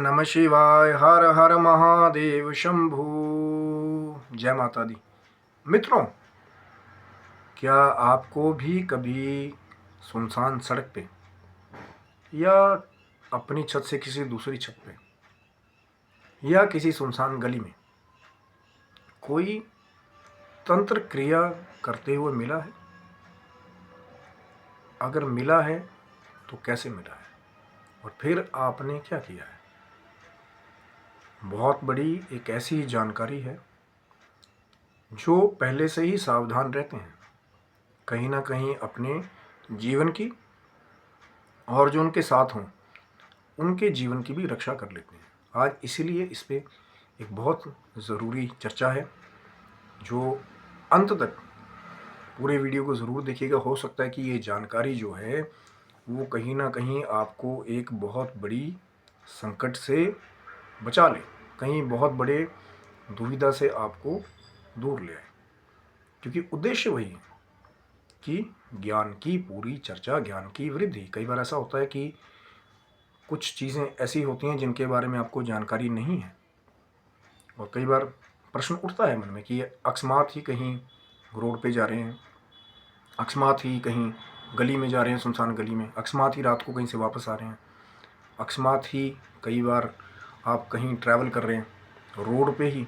नमः शिवाय। हर हर महादेव शंभू। जय माता दी। मित्रों, क्या आपको भी कभी सुनसान सड़क पे या अपनी छत से किसी दूसरी छत पे या किसी सुनसान गली में कोई तंत्र क्रिया करते हुए मिला है? अगर मिला है तो कैसे मिला है और फिर आपने क्या किया है? बहुत बड़ी एक ऐसी जानकारी है जो पहले से ही सावधान रहते हैं, कहीं ना कहीं अपने जीवन की और जो उनके साथ हों उनके जीवन की भी रक्षा कर लेते हैं। आज इसीलिए इस पे एक बहुत ज़रूरी चर्चा है जो अंत तक पूरे वीडियो को ज़रूर देखिएगा। हो सकता है कि ये जानकारी जो है वो कहीं ना कहीं आपको एक बहुत बड़ी संकट से बचा ले, कहीं बहुत बड़े दुविधा से आपको दूर ले आए, क्योंकि उद्देश्य वही है कि ज्ञान की पूरी चर्चा, ज्ञान की वृद्धि। कई बार ऐसा होता है कि कुछ चीज़ें ऐसी होती हैं जिनके बारे में आपको जानकारी नहीं है और कई बार प्रश्न उठता है मन में कि अकस्मात ही कहीं रोड पे जा रहे हैं, अकस्मात ही कहीं गली में जा रहे हैं, सुनसान गली में, अकस्मात ही रात को कहीं से वापस आ रहे हैं, अकस्मात ही कई बार आप कहीं ट्रैवल कर रहे हैं, रोड पे ही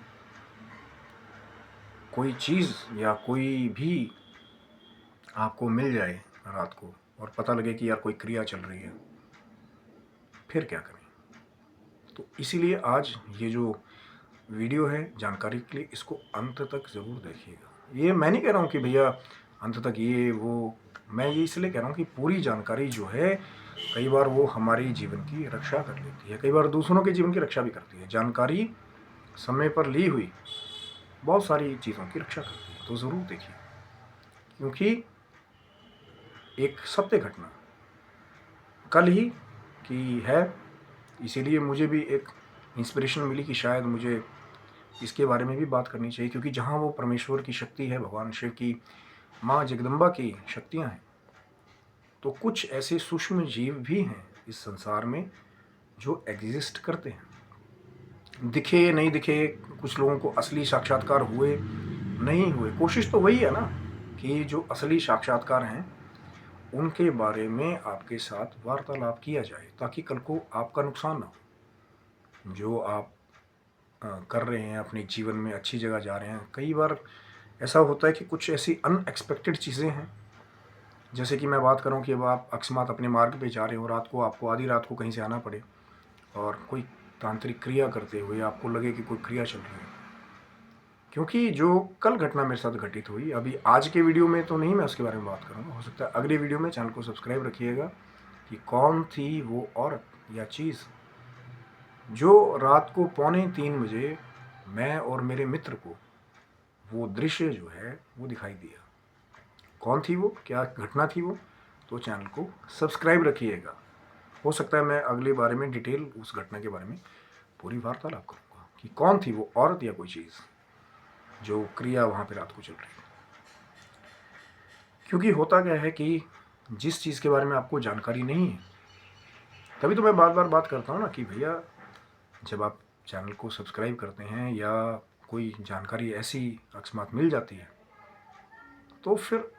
कोई चीज़ या कोई भी आपको मिल जाए रात को और पता लगे कि यार कोई क्रिया चल रही है, फिर क्या करें? तो इसीलिए आज ये जो वीडियो है जानकारी के लिए, इसको अंत तक ज़रूर देखिएगा। ये मैं नहीं कह रहा हूँ कि भैया अंत तक ये वो, मैं ये इसलिए कह रहा हूँ कि पूरी जानकारी जो है कई बार वो हमारी जीवन की रक्षा कर लेती है, कई बार दूसरों के जीवन की रक्षा भी करती है। जानकारी समय पर ली हुई बहुत सारी चीज़ों की रक्षा करती है, तो ज़रूर देखिए, क्योंकि एक सत्य घटना कल ही की है। इसीलिए मुझे भी एक इंस्पिरेशन मिली कि शायद मुझे इसके बारे में भी बात करनी चाहिए, क्योंकि जहाँ वो परमेश्वर की शक्ति है, भगवान शिव की, माँ जगदम्बा की शक्तियाँ हैं, तो कुछ ऐसे सूक्ष्म जीव भी हैं इस संसार में जो एग्जिस्ट करते हैं। दिखे नहीं दिखे, कुछ लोगों को असली साक्षात्कार हुए नहीं हुए, कोशिश तो वही है ना कि जो असली साक्षात्कार हैं उनके बारे में आपके साथ वार्तालाप किया जाए, ताकि कल को आपका नुकसान ना हो। जो आप कर रहे हैं अपने जीवन में, अच्छी जगह जा रहे हैं, कई बार ऐसा होता है कि कुछ ऐसी अनएक्सपेक्टेड चीज़ें हैं, जैसे कि मैं बात करूं कि अब आप अकस्मात अपने मार्ग पे जा रहे हो, रात को आपको आधी रात को कहीं से आना पड़े और कोई तांत्रिक क्रिया करते हुए आपको लगे कि कोई क्रिया चल रही है। क्योंकि जो कल घटना मेरे साथ घटित हुई, अभी आज के वीडियो में तो नहीं मैं उसके बारे में बात करूँगा, हो सकता है अगले वीडियो में। चैनल को सब्सक्राइब रखिएगा कि कौन थी वो औरत या चीज़ जो रात को 2:45 बजे मैं और मेरे मित्र को वो दृश्य जो है वो दिखाई दिया। कौन थी वो, क्या घटना थी वो, तो चैनल को सब्सक्राइब रखिएगा। हो सकता है मैं अगले बारे में डिटेल उस घटना के बारे में पूरी वार्तालाप करूँगा कि कौन थी वो औरत या कोई चीज़ जो क्रिया वहाँ पे रात को चल रही है। क्योंकि होता क्या है कि जिस चीज़ के बारे में आपको जानकारी नहीं है, तभी तो मैं बार बार बात करता हूँ ना कि भैया जब आप चैनल को सब्सक्राइब करते हैं या कोई जानकारी ऐसी अकस्मात मिल जाती है, तो फिर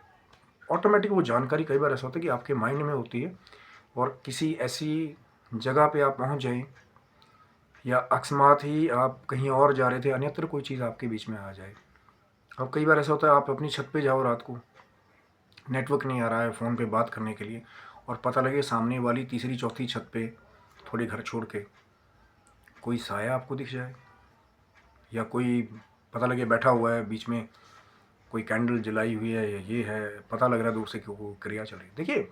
ऑटोमेटिक वो जानकारी कई बार ऐसा होता है कि आपके माइंड में होती है और किसी ऐसी जगह पे आप पहुंच जाएं या अकस्मात ही आप कहीं और जा रहे थे, अन्यत्र कोई चीज़ आपके बीच में आ जाए। अब कई बार ऐसा होता है आप अपनी छत पे जाओ, रात को नेटवर्क नहीं आ रहा है फ़ोन पे बात करने के लिए, और पता लगे सामने वाली तीसरी चौथी छत पे थोड़े घर छोड़ के कोई साया आपको दिख जाए, या कोई पता लगे बैठा हुआ है बीच में, कोई कैंडल जलाई हुई है या ये है, पता लग रहा है दूर से कि वो क्रिया चल रही है। देखिए,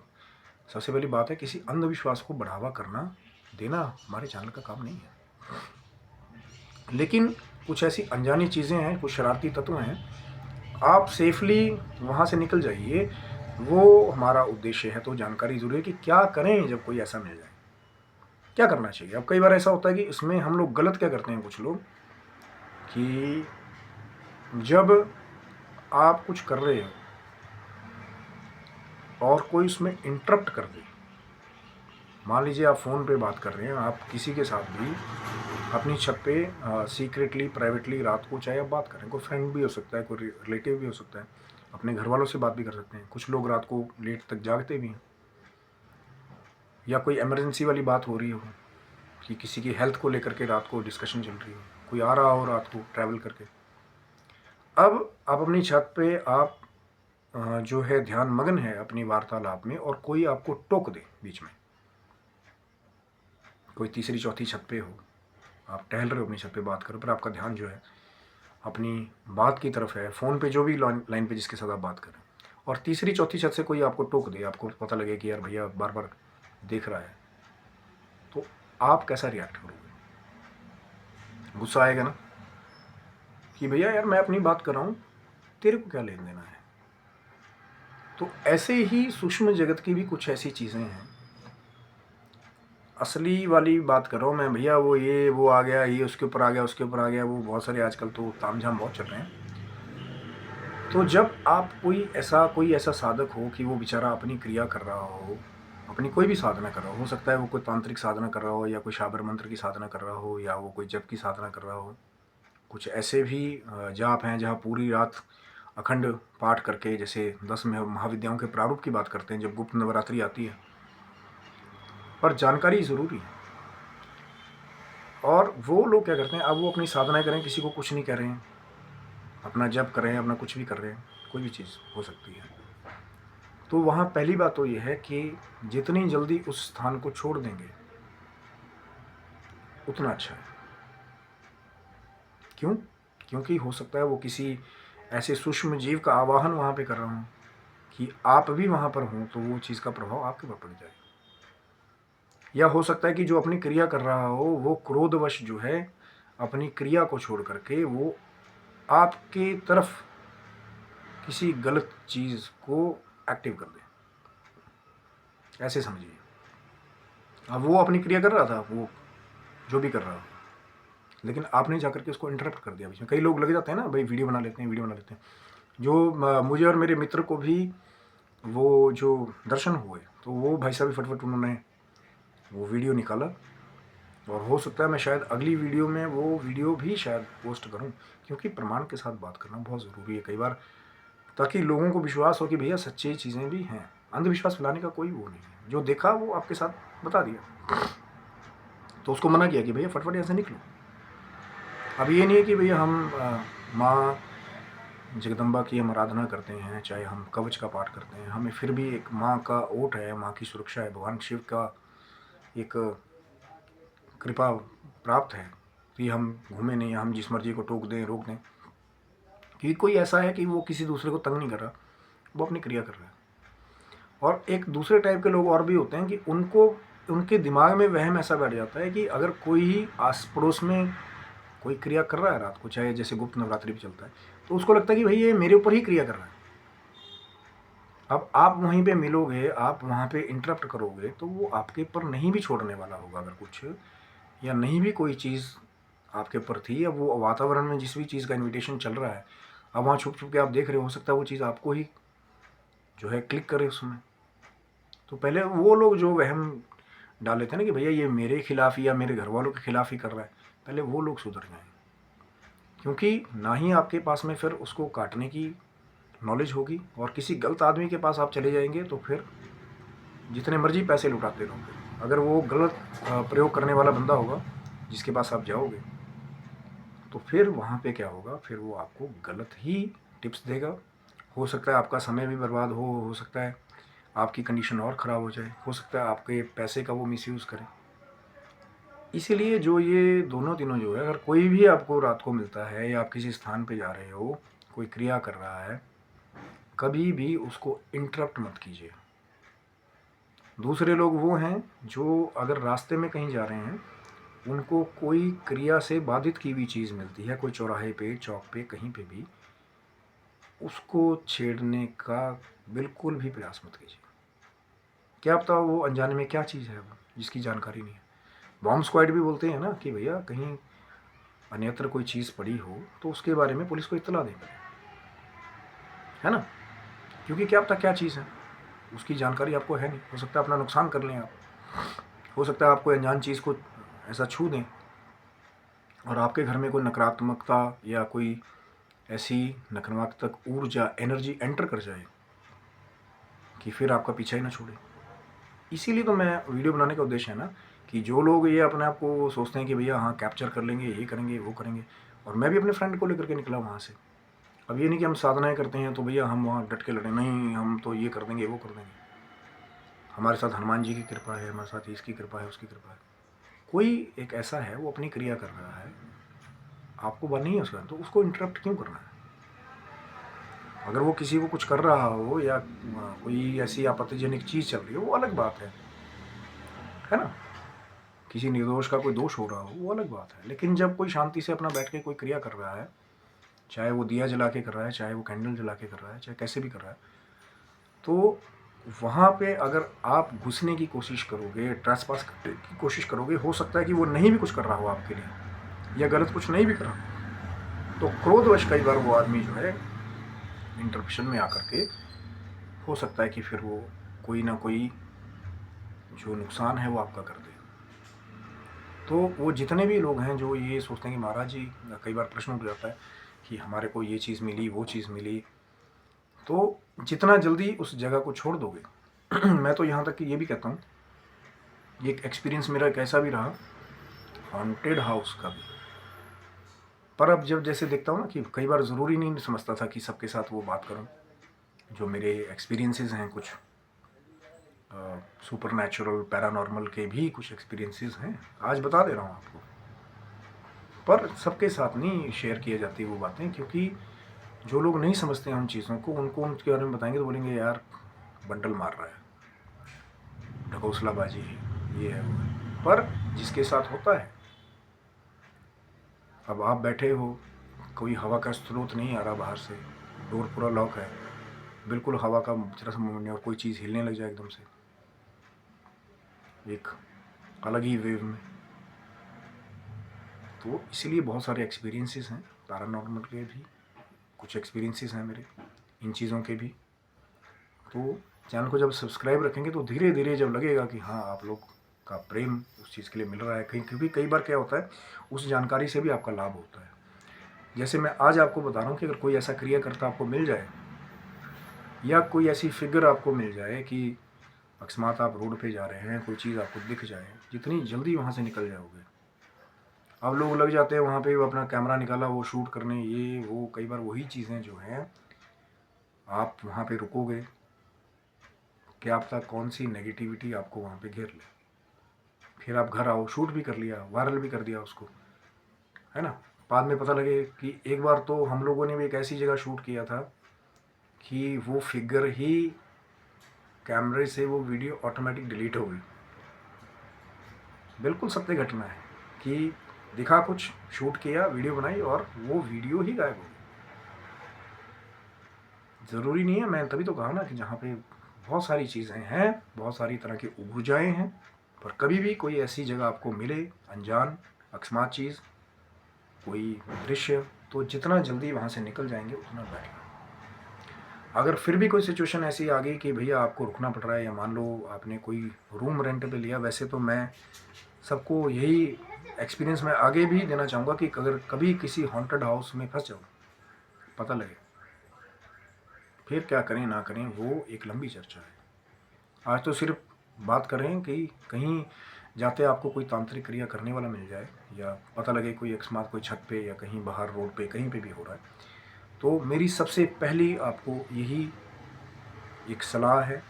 सबसे पहली बात है किसी अंधविश्वास को बढ़ावा करना देना हमारे चैनल का काम नहीं है, लेकिन कुछ ऐसी अनजानी चीज़ें हैं, कुछ शरारती तत्व हैं, आप सेफली वहाँ से निकल जाइए, वो हमारा उद्देश्य है। तो जानकारी ज़रूरी है कि क्या करें जब कोई ऐसा मिल जाए, क्या करना चाहिए। अब कई बार ऐसा होता है कि इसमें हम लोग गलत क्या करते हैं, कुछ लोग, कि जब आप कुछ कर रहे हो और कोई उसमें इंटरप्ट कर दे, मान लीजिए आप फ़ोन पे बात कर रहे हैं, आप किसी के साथ भी अपनी छत पे सीक्रेटली प्राइवेटली रात को चाहे आप बात करें, कोई फ्रेंड भी हो सकता है, कोई रिलेटिव भी हो सकता है, अपने घर वालों से बात भी कर सकते हैं। कुछ लोग रात को लेट तक जागते भी हैं, या कोई इमरजेंसी वाली बात हो रही हो कि किसी की हेल्थ को लेकर के रात को डिस्कशन चल रही हो, कोई आ रहा हो रात को ट्रैवल करके। अब आप अपनी छत पे आप जो है ध्यान मगन है अपनी वार्तालाप में, और कोई आपको टोक दे बीच में, कोई तीसरी चौथी छत पे हो, आप टहल रहे हो अपनी छत पे बात करो, पर आपका ध्यान जो है अपनी बात की तरफ है, फ़ोन पे जो भी लाइन पे जिसके साथ आप बात कर रहे हैं, और तीसरी चौथी छत से कोई आपको टोक दे, आपको पता लगे कि यार भैया बार बार देख रहा है, तो आप कैसा रिएक्ट करोगे? गुस्सा आएगा ना कि भैया यार मैं अपनी बात कर रहा हूँ, तेरे को क्या लेन देना है। तो ऐसे ही सूक्ष्म जगत की भी कुछ ऐसी चीज़ें हैं। असली वाली बात कर रहा हूँ मैं भैया, वो आ गया, ये उसके ऊपर आ गया, उसके ऊपर आ गया, वो बहुत सारे आजकल तो तामझाम बहुत चल रहे हैं। तो जब आप कोई ऐसा साधक हो कि वो बेचारा अपनी क्रिया कर रहा हो, अपनी कोई भी साधना कर रहा हो सकता है वो कोई तांत्रिक साधना कर रहा हो, या कोई शाबर मंत्र की साधना कर रहा हो, या वो कोई जप की साधना कर रहा हो। कुछ ऐसे भी जाप हैं जहाँ पूरी रात अखंड पाठ करके, जैसे 10 महाविद्याओं के प्रारूप की बात करते हैं जब गुप्त नवरात्रि आती है, पर जानकारी ज़रूरी है। और वो लोग क्या करते हैं, अब वो अपनी साधनाएं करें, किसी को कुछ नहीं कह रहे हैं, अपना जप कर रहे हैं, अपना कुछ भी कर रहे हैं, कोई भी चीज़ हो सकती है। तो वहाँ पहली बात तो ये है कि जितनी जल्दी उस स्थान को छोड़ देंगे उतना अच्छा है। क्यों? क्योंकि हो सकता है वो किसी ऐसे सूक्ष्म जीव का आवाहन वहाँ पे कर रहा हूँ कि आप भी वहाँ पर हों, तो वो चीज़ का प्रभाव आपके ऊपर पड़ जाए। या हो सकता है कि जो अपनी क्रिया कर रहा हो वो क्रोधवश जो है अपनी क्रिया को छोड़ करके वो आपकी तरफ किसी गलत चीज़ को एक्टिव कर दे, ऐसे समझिए। अब वो अपनी क्रिया कर रहा था, वो जो भी कर रहा हो, लेकिन आपने जाकर के उसको इंटरप्ट कर दिया बीच में। कई लोग लगे जाते हैं ना भाई, वीडियो बना लेते हैं। जो मुझे और मेरे मित्र को भी वो जो दर्शन हुए, तो वो भाई साहब फटफट उन्होंने वो वीडियो निकाला, और हो सकता है मैं शायद अगली वीडियो में वो वीडियो भी शायद पोस्ट करूं, क्योंकि प्रमाण के साथ बात करना बहुत ज़रूरी है कई बार, ताकि लोगों को विश्वास हो कि भैया सच्ची चीज़ें भी हैं। अंधविश्वास फैलाने का कोई वो नहीं है, जो देखा वो आपके साथ बता दिया, तो उसको मना किया कि भैया फटफट यहाँ से निकलो। अब ये नहीं है कि भैया हम माँ जगदम्बा की हम आराधना करते हैं, चाहे हम कवच का पाठ करते हैं, हमें फिर भी एक माँ का ओट है, माँ की सुरक्षा है, भगवान शिव का एक कृपा प्राप्त है कि हम घूमे नहीं, हम जिस मर्जी को टोक दें, रोक दें। कि कोई ऐसा है कि वो किसी दूसरे को तंग नहीं कर रहा, वो अपनी क्रिया कर रहा है। और एक दूसरे टाइप के लोग और भी होते हैं कि उनको उनके दिमाग में वहम ऐसा बैठ जाता है कि अगर कोई ही आस पड़ोस में कोई क्रिया कर रहा है रात को, चाहे जैसे गुप्त नवरात्रि भी चलता है, तो उसको लगता है कि भाई ये मेरे ऊपर ही क्रिया कर रहा है। अब आप वहीं पे मिलोगे, आप वहाँ पे इंटरप्ट करोगे, तो वो आपके ऊपर नहीं भी छोड़ने वाला होगा अगर कुछ, या नहीं भी कोई चीज़ आपके ऊपर थी, या वो वातावरण में जिस भी चीज़ का इन्विटेशन चल रहा है, अब वहाँ छुप छुप के आप देख रहे हो सकता है वो चीज़ आपको ही जो है क्लिक करे उसमें। तो पहले वो लोग जो वहम डाल लेते हैं ना कि भैया ये मेरे खिलाफ या मेरे घर वालों के खिलाफ ही कर रहा है, पहले वो लोग सुधर जाएं, क्योंकि ना ही आपके पास में फिर उसको काटने की नॉलेज होगी, और किसी गलत आदमी के पास आप चले जाएंगे तो फिर जितने मर्जी पैसे लुटाते रहोगे, अगर वो गलत प्रयोग करने वाला बंदा होगा जिसके पास आप जाओगे, तो फिर वहाँ पे क्या होगा, फिर वो आपको गलत ही टिप्स देगा। हो सकता है आपका समय भी बर्बाद हो सकता है आपकी कंडीशन और ख़राब हो जाए, हो सकता है आपके पैसे का वो मिसयूज़ करे। इसीलिए जो ये दोनों तीनों जो है, अगर कोई भी आपको रात को मिलता है या आप किसी स्थान पे जा रहे हो, कोई क्रिया कर रहा है, कभी भी उसको इंटरप्ट मत कीजिए। दूसरे लोग वो हैं जो अगर रास्ते में कहीं जा रहे हैं, उनको कोई क्रिया से बाधित की हुई चीज़ मिलती है, कोई चौराहे पे, चौक पे, कहीं पे भी, उसको छेड़ने का बिल्कुल भी प्रयास मत कीजिए। क्या पता वो अनजाने में क्या चीज़ है वो जिसकी जानकारी नहीं है। बॉम्ब स्क्वाड भी बोलते हैं ना कि भैया कहीं अन्यत्र कोई चीज़ पड़ी हो तो उसके बारे में पुलिस को इत्तला दें, है ना, क्योंकि क्या पता क्या चीज़ है, उसकी जानकारी आपको है नहीं, हो सकता है अपना नुकसान कर लें आप। हो सकता है आपको अनजान चीज़ को ऐसा छू दें और आपके घर में कोई नकारात्मकता या कोई ऐसी नकारात्मक ऊर्जा एनर्जी एंटर कर जाए कि फिर आपका पीछा ही ना छोड़े। इसीलिए तो मैं वीडियो बनाने का उद्देश्य है ना कि जो लोग ये अपने आप को सोचते हैं कि भैया हाँ कैप्चर कर लेंगे, ये करेंगे, वो करेंगे, और मैं भी अपने फ्रेंड को लेकर के निकला वहाँ से। अब ये नहीं कि हम साधनाएं करते हैं तो भैया हम वहाँ डट के लड़े, नहीं हम तो ये कर देंगे, वो कर देंगे। हमारे साथ हनुमान जी की कृपा है, हमारे साथ इसकी कृपा है, उसकी कृपा है। कोई एक ऐसा है वो अपनी क्रिया कर रहा है, आपको बन नहीं है उसका, तो उसको इंटरप्ट क्यों करना है? अगर वो किसी को कुछ कर रहा हो या कोई ऐसी आपत्तिजनक चीज़ चल रही हो वो अलग बात है ना। किसी निर्दोष का कोई दोष हो रहा हो वो अलग बात है। लेकिन जब कोई शांति से अपना बैठ के कोई क्रिया कर रहा है, चाहे वो दिया जला के कर रहा है, चाहे वो कैंडल जला के कर रहा है, चाहे कैसे भी कर रहा है, तो वहाँ पे अगर आप घुसने की कोशिश करोगे, ट्रेसपास करने की कोशिश करोगे, हो सकता है कि वो नहीं भी कुछ कर रहा हो आपके लिए या गलत कुछ नहीं भी कर रहा हो, तो क्रोधवश कई बार वो आदमी जो है इंटरप्शन में आकर के हो सकता है कि फिर वो कोई ना कोई जो नुकसान है वो आपका कर दे। तो वो जितने भी लोग हैं जो ये सोचते हैं कि महाराज जी, कई बार प्रश्न उठ जाता है कि हमारे को ये चीज़ मिली, वो चीज़ मिली, तो जितना जल्दी उस जगह को छोड़ दोगे मैं तो यहाँ तक कि ये भी कहता हूँ, ये एक एक्सपीरियंस मेरा एक ऐसा भी रहा हॉन्टेड हाउस का भी। पर अब जब जैसे देखता हूँ ना कि कई बार ज़रूरी नहीं समझता था कि सबके साथ वो बात करूँ। जो मेरे एक्सपीरियंसेस हैं कुछ सुपर नेचुरल पैरानॉर्मल के भी कुछ एक्सपीरियंसेस हैं, आज बता दे रहा हूँ आपको। पर सबके साथ नहीं शेयर किए जाती वो बातें, क्योंकि जो लोग नहीं समझते हैं उन चीज़ों को, उनको उनके बारे में बताएंगे तो बोलेंगे यार बंडल मार रहा है, ढकोसलाबाजी है, ये है वो है। पर जिसके साथ होता है, अब आप बैठे हो, कोई हवा का स्रोत नहीं आ रहा बाहर से, डोर पूरा लॉक है, बिल्कुल हवा का जरा सा मूवमेंट नहीं, और कोई चीज़ हिलने लग जाए एकदम से एक अलग ही वेव में, तो इसीलिए बहुत सारे एक्सपीरियंसेस हैं पैरानॉर्मल के भी, कुछ एक्सपीरियंसेस हैं मेरे इन चीज़ों के भी। तो चैनल को जब सब्सक्राइब रखेंगे तो धीरे धीरे जब लगेगा कि हाँ आप लोग का प्रेम उस चीज़ के लिए मिल रहा है, कहीं क्योंकि कई बार क्या होता है उस जानकारी से भी आपका लाभ होता है। जैसे मैं आज आपको बता रहा हूँ कि अगर कोई ऐसा क्रिया करता आपको मिल जाए या कोई ऐसी फिगर आपको मिल जाए कि अकस्मात आप रोड पे जा रहे हैं, कोई चीज़ आपको दिख जाए, जितनी जल्दी वहाँ से निकल जाओगे। अब लोग लग जाते हैं वहाँ पे, वो अपना कैमरा निकाला वो शूट करने, ये वो, कई बार वही चीज़ें जो हैं आप वहाँ पे रुकोगे, क्या पता कौन सी नेगेटिविटी आपको वहाँ पे घेर ले, फिर आप घर आओ, शूट भी कर लिया, वायरल भी कर दिया उसको, है ना। बाद में पता लगे कि एक बार तो हम लोगों ने भी एक ऐसी जगह शूट किया था कि वो फिगर ही कैमरे से वो वीडियो ऑटोमेटिक डिलीट हो गई। बिल्कुल सत्य घटना है कि दिखा कुछ, शूट किया, वीडियो बनाई और वो वीडियो ही गायब हो गई। ज़रूरी नहीं है, मैं तभी तो कहा ना कि जहाँ पे बहुत सारी चीज़ें हैं, बहुत सारी तरह की ऊर्जाएँ हैं, पर कभी भी कोई ऐसी जगह आपको मिले अनजान अकस्मात चीज़, कोई दृश्य, तो जितना जल्दी वहाँ से निकल जाएंगे उतना बेटर। अगर फिर भी कोई सिचुएशन ऐसी आ गई कि भैया आपको रुकना पड़ रहा है, या मान लो आपने कोई रूम रेंट पे लिया, वैसे तो मैं सबको यही एक्सपीरियंस मैं आगे भी देना चाहूँगा कि अगर कभी किसी हॉन्टेड हाउस में फंस जाओ, पता लगे, फिर क्या करें ना करें वो एक लंबी चर्चा है। आज तो सिर्फ बात करें कि कहीं जाते आपको कोई तांत्रिक क्रिया करने वाला मिल जाए, या पता लगे कोई अकस्मात कोई छत पे या कहीं बाहर रोड पे कहीं पे भी हो रहा है, तो मेरी सबसे पहली आपको यही एक सलाह है,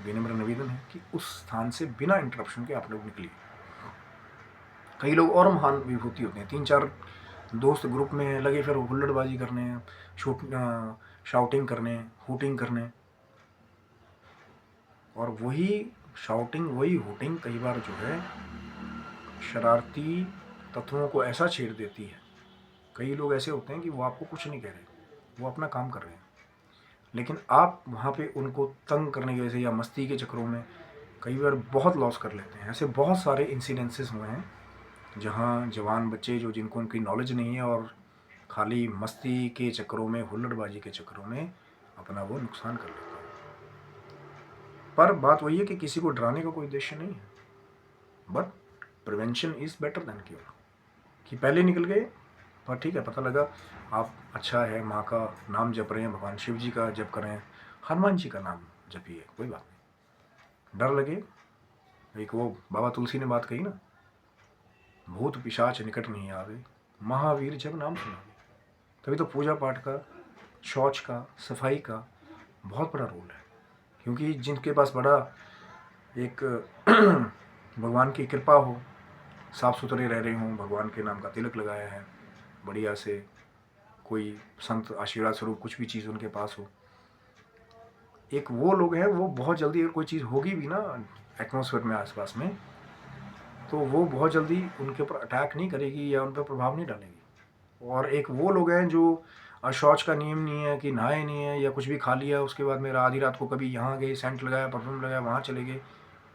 विनम्र निवेदन है कि उस स्थान से बिना इंटरप्शन के आप लोग निकलिए। कई लोग और महान विभूति होते हैं, 3-4 दोस्त ग्रुप में लगे फिर हुल्लड़बाजी करने, शाउटिंग करने, हूटिंग करने, और वही शाउटिंग वही हूटिंग कई बार जो है शरारती तत्वों को ऐसा छेड़ देती है। कई लोग ऐसे होते हैं कि वो आपको कुछ नहीं कह रहे, वो अपना काम कर रहे हैं, लेकिन आप वहाँ पे उनको तंग करने की वजह से या मस्ती के चक्करों में कई बार बहुत लॉस कर लेते हैं। ऐसे बहुत सारे इंसिडेंसेस हुए हैं जहाँ जवान बच्चे जो जिनको उनकी नॉलेज नहीं है और खाली मस्ती के चक्करों में, हुल्लड़बाजी के चक्करों में अपना वो नुकसान कर लेते हैं। पर बात वही है कि किसी को डराने का कोई उद्देश्य नहीं है। But prevention is better than cure. कि पहले निकल गए और ठीक है, पता लगा आप अच्छा है, माँ का नाम जप रहे हैं, भगवान शिव जी का जप कर रहे हैं, हनुमान जी का नाम जपिए, कोई बात नहीं। डर लगे, एक वो बाबा तुलसी ने बात कही ना, भूत पिशाच निकट नहीं आवे, महावीर जब नाम सुनावे। तभी तो पूजा पाठ का, शौच का, सफाई का बहुत बड़ा रोल है। क्योंकि जिनके पास बड़ा एक भगवान की कृपा हो, साफ़ सुथरे रह रहे हों, भगवान के नाम का तिलक लगाया है बढ़िया से, कोई संत आशीर्वाद स्वरूप कुछ भी चीज़ उनके पास हो, एक वो लोग हैं, वो बहुत जल्दी अगर कोई चीज़ होगी भी ना एटमॉस्फेयर में आसपास में, तो वो बहुत जल्दी उनके ऊपर अटैक नहीं करेगी या उन पर प्रभाव नहीं डालेगी। और एक वो लोग हैं जो शौच का नियम नहीं है कि नहाए नहीं है या कुछ भी खा लिया उसके बाद में आधी रात को कभी यहाँ गए, सेंट लगाया, परफ्यूम लगाया, वहाँ चले गए,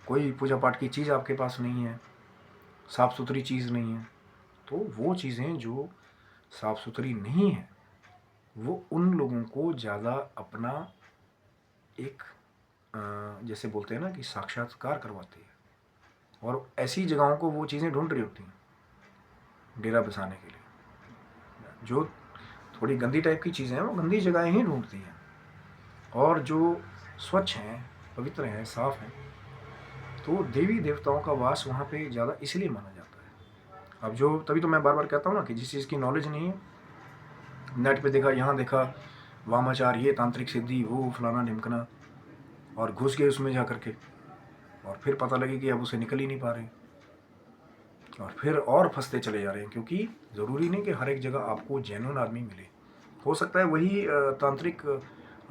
कोई पूजा पाठ की चीज़ आपके पास नहीं है, साफ़ सुथरी चीज़ नहीं है, तो वो चीज़ें जो साफ़ सुथरी नहीं है वो उन लोगों को ज़्यादा अपना एक जैसे बोलते हैं ना कि साक्षात्कार करवाती है। और ऐसी जगहों को वो चीज़ें ढूंढ रही होती हैं डेरा बसाने के लिए। जो थोड़ी गंदी टाइप की चीज़ें हैं वो गंदी जगहें ही ढूंढती हैं, और जो स्वच्छ हैं, पवित्र हैं, साफ़ हैं, तो देवी देवताओं का वास वहाँ पे ज़्यादा इसलिए माना जाता है। अब जो तभी तो मैं बार बार कहता हूँ ना कि जिस चीज़ की नॉलेज नहीं है, नेट पे देखा, यहाँ देखा, वामाचार, ये तांत्रिक सिद्धि, वो फलाना ढिमकना, और घुस गए उसमें जा कर के, और फिर पता लगे कि अब उसे निकल ही नहीं पा रहे, और फिर और फंसते चले जा रहे हैं। क्योंकि ज़रूरी नहीं कि हर एक जगह आपको जेन्युइन आदमी मिले। हो सकता है वही तांत्रिक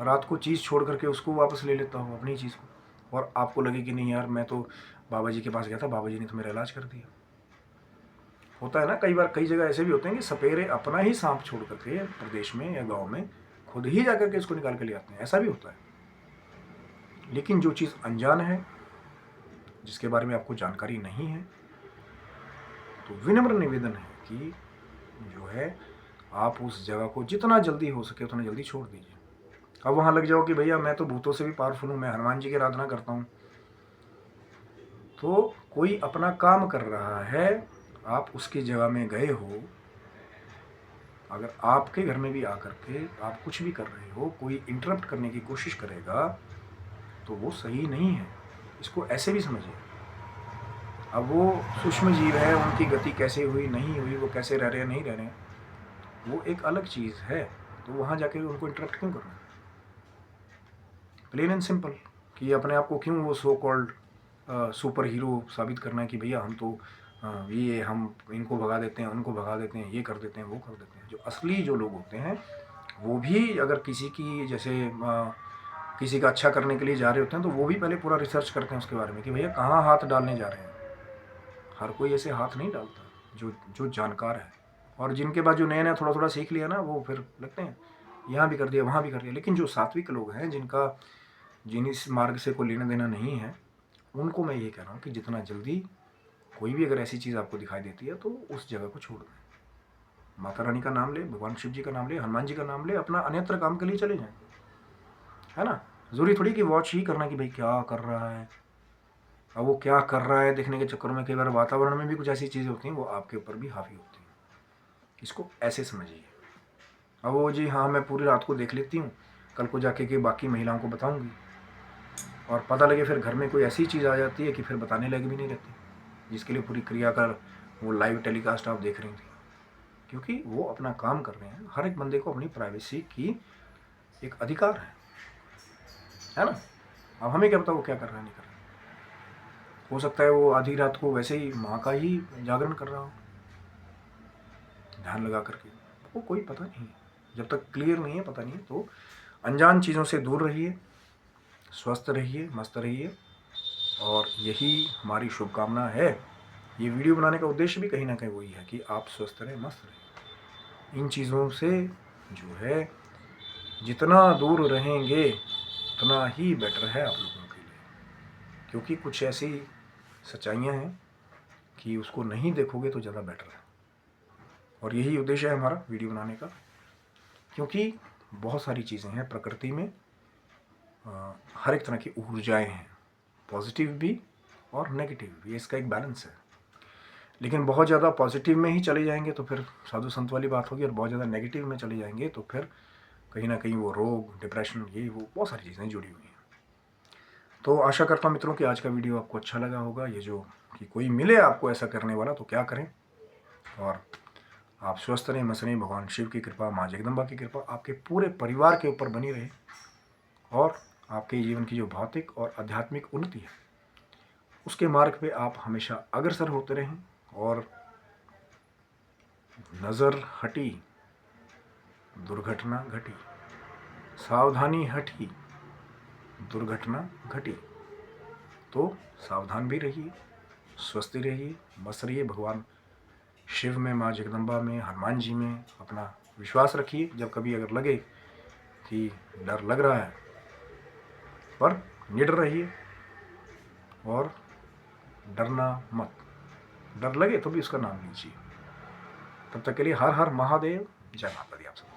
रात को चीज़ छोड़ करके उसको वापस ले लेता हो, अपनी चीज़ को, और आपको लगे कि नहीं यार, मैं तो बाबा जी के पास गया था, बाबा जी ने तो मेरा इलाज कर दिया। होता है ना, कई बार कई जगह ऐसे भी होते हैं कि सपेरे अपना ही सांप छोड़ करके प्रदेश में या गाँव में खुद ही जाकर के इसको निकाल के ले आते हैं, ऐसा भी होता है। लेकिन जो चीज़ अनजान है, जिसके बारे में आपको जानकारी नहीं है, तो विनम्र निवेदन है कि जो है आप उस जगह को जितना जल्दी हो सके उतना जल्दी छोड़ दीजिए। अब वहाँ लग जाओ कि भैया मैं तो भूतों से भी पावरफुल हूँ, मैं हनुमान जी की आराधना करता हूँ, तो कोई अपना काम कर रहा है, आप उसकी जगह में गए हो, अगर आपके घर में भी आकर के आप कुछ भी कर रहे हो, कोई इंटरप्ट करने की कोशिश करेगा तो वो सही नहीं है। इसको ऐसे भी समझिए। अब वो सूक्ष्म जीव है, उनकी गति कैसे हुई नहीं हुई, वो कैसे रह रहे हैं नहीं रह रहे हैं, वो एक अलग चीज़ है। तो वहाँ जाके उनको इंटरप्ट क्यों करना है? Plain and simple. कि अपने आप को क्यों वो सो कॉल्ड सुपर हीरो साबित करना है कि भैया हम तो ये हम इनको भगा देते हैं, उनको भगा देते हैं, ये कर देते हैं, वो कर देते हैं। जो असली जो लोग होते हैं वो भी अगर किसी की जैसे किसी का अच्छा करने के लिए जा रहे होते हैं तो वो भी पहले पूरा रिसर्च करते हैं उसके बारे में कि भैया कहाँ हाथ डालने जा रहे हैं। हर कोई ऐसे हाथ नहीं डालता जो जो जानकार है। और जिनके बाद जो नया नया थोड़ा थोड़ा सीख लिया ना, वो फिर लगते हैं यहाँ भी कर दिया, वहाँ भी कर दिया। लेकिन जो सात्विक लोग हैं, जिन इस मार्ग से कोई लेना देना नहीं है, उनको मैं ये कह रहा हूँ कि जितना जल्दी कोई भी अगर ऐसी चीज़ आपको दिखाई देती है तो उस जगह को छोड़ दें। माता रानी का नाम ले, भगवान शिव जी का नाम ले, हनुमान जी का नाम ले, अपना अन्यत्र काम के लिए चले जाएं, है ना। ज़रूरी थोड़ी कि वॉच ही करना कि भाई क्या कर रहा है। अब वो क्या कर रहा है देखने के चक्कर में कई बार वातावरण में भी कुछ ऐसी चीज़ें होती हैं वो आपके ऊपर भी हावी होती हैं। इसको ऐसे समझिए। अब वो जी हाँ मैं पूरी रात को देख लेती हूँ, कल को जाके के बाकी महिलाओं को बताऊँगी, और पता लगे फिर घर में कोई ऐसी चीज़ आ जाती है कि फिर बताने लायक भी नहीं रहती, जिसके लिए पूरी क्रिया कर वो लाइव टेलीकास्ट आप देख रही थी। क्योंकि वो अपना काम कर रहे हैं। हर एक बंदे को अपनी प्राइवेसी की एक अधिकार है ना। अब हमें क्या पता वो क्या कर रहा है नहीं कर रहा है। हो सकता है वो आधी रात को वैसे ही माँ का ही जागरण कर रहा हो ध्यान लगा करके, वो कोई पता नहीं। जब तक क्लियर नहीं है, पता नहीं है, तो अनजान चीज़ों से दूर रहिए, स्वस्थ रहिए, मस्त रहिए, और यही हमारी शुभकामना है। ये वीडियो बनाने का उद्देश्य भी कहीं ना कहीं वही है कि आप स्वस्थ रहें, मस्त रहें। इन चीज़ों से जो है जितना दूर रहेंगे उतना ही बेटर है आप लोगों के लिए। क्योंकि कुछ ऐसी सच्चाइयाँ हैं कि उसको नहीं देखोगे तो ज़्यादा बेटर है। और यही उद्देश्य है हमारा वीडियो बनाने का। क्योंकि बहुत सारी चीज़ें हैं प्रकृति में, हर एक तरह की ऊर्जाएं हैं, पॉजिटिव भी और नेगेटिव, ये इसका एक बैलेंस है। लेकिन बहुत ज़्यादा पॉजिटिव में ही चले जाएंगे तो फिर साधु संत वाली बात होगी, और बहुत ज़्यादा नेगेटिव में चले जाएंगे तो फिर कहीं ना कहीं वो रोग, डिप्रेशन, ये वो बहुत सारी चीज़ें जुड़ी हुई हैं। तो आशा करता हूँ मित्रों कि आज का वीडियो आपको अच्छा लगा होगा। ये जो कि कोई मिले आपको ऐसा करने वाला तो क्या करें, और आप स्वस्थ रहें, मस्त रहें। भगवान शिव की कृपा, माँ जगदम्बा की कृपा आपके पूरे परिवार के ऊपर बनी रहे, और आपके जीवन की जो भौतिक और आध्यात्मिक उन्नति है उसके मार्ग पे आप हमेशा अग्रसर होते रहें। और नज़र हटी दुर्घटना घटी, सावधानी हटी दुर्घटना घटी। तो सावधान भी रहिए, स्वस्थ रहिए, मस्त रहिए। भगवान शिव में, माँ जगदम्बा में, हनुमान जी में अपना विश्वास रखिए। जब कभी अगर लगे कि डर लग रहा है, पर निडर रहिए और डरना मत। डर लगे तो भी उसका नाम लीजिए। तब तक के लिए हर हर महादेव, जय माता दी आप सबको।